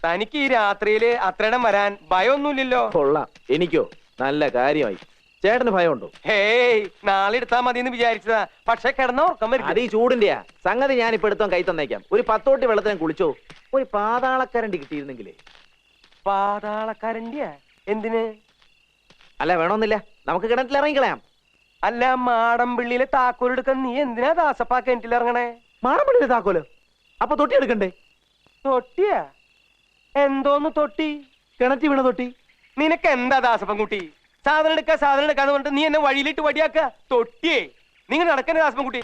തനിക്ക് ഈ രാത്രിയില് അത്രയിടം വരാൻ ഭയമൊന്നുമില്ലല്ലോ? കൊള്ളാം. എനിക്കോ? നല്ല കാര്യമായി. ചേട്ടന് ഭയമുണ്ടോ? ഹേയ്, നാളെ എടുത്താ മതി എന്ന് വിചാരിച്ചതാ. പക്ഷെ കിടന്ന ഉറക്കം വരും. അത് ഈ ചൂടിന്റെയാ. സംഗതി ഞാൻ ഇപ്പൊ എടുത്തോ കൈ തന്നേക്കാം. ഒരു 10 തൊട്ടി വെള്ളത്തിന് കുളിച്ചോ. ഒരു പാതാളക്കരണ്ടി കിട്ടിയിരുന്നെങ്കിലേ. പാതാളക്കാരൻ്റെയാ? എന്തിന്? അല്ല വേണമെന്നില്ല, നമുക്ക് കിണറ്റിൽ ഇറങ്ങിക്കളയാം. അല്ല, മാടമ്പിള്ളിയിലെ താക്കോലെടുക്കാൻ നീ എന്തിനാ ദാസപ്പാ കിണറ്റിൽ ഇറങ്ങണേ? മാടമ്പിള്ളിയിലെ താക്കോല്? അപ്പൊ തൊട്ടി എടുക്കണ്ടേ? തൊട്ടിയാ? എന്തോന്ന് തൊട്ടി? കിണറ്റി വീണ തൊട്ടി. നിനക്ക് എന്താ ദാസപ്പൻകുട്ടി? സാധനം എടുക്കാന്ന് പറഞ്ഞിട്ട് നീ എന്നെ വഴിയിലിട്ട് വടിയാക്ക. തൊട്ടിയേ, നിങ്ങൾ നടക്കണേ ദാസപ്പൻകുട്ടി.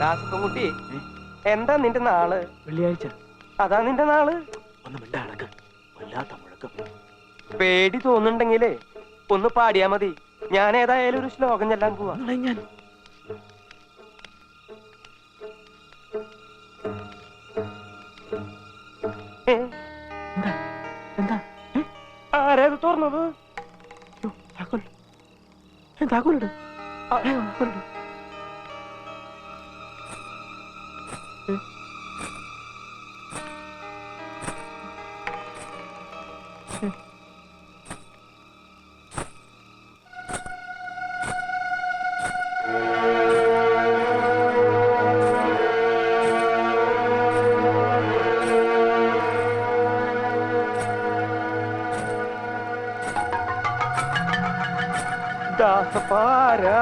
ദാസപ്പൻകുട്ടി, എന്താ നിന്റെ നാള്? വെള്ളിയാഴ്ച. അതാ നിന്റെ നാള്? ഒന്ന് മിണ്ടാടക്ക്. വല്ലാത്ത മുഴക്കം. പേടി തോന്നുന്നുണ്ടെങ്കിലേ ഒന്ന് പാടിയാ മതി. ഞാൻ ഏതായാലും ഒരു ശ്ലോകം ചെല്ലാൻ പോവാ. ഞാൻ എന്താ ആരേത് തുറന്നത്? താക്കോലിട്. ദാസപ്പാരാ?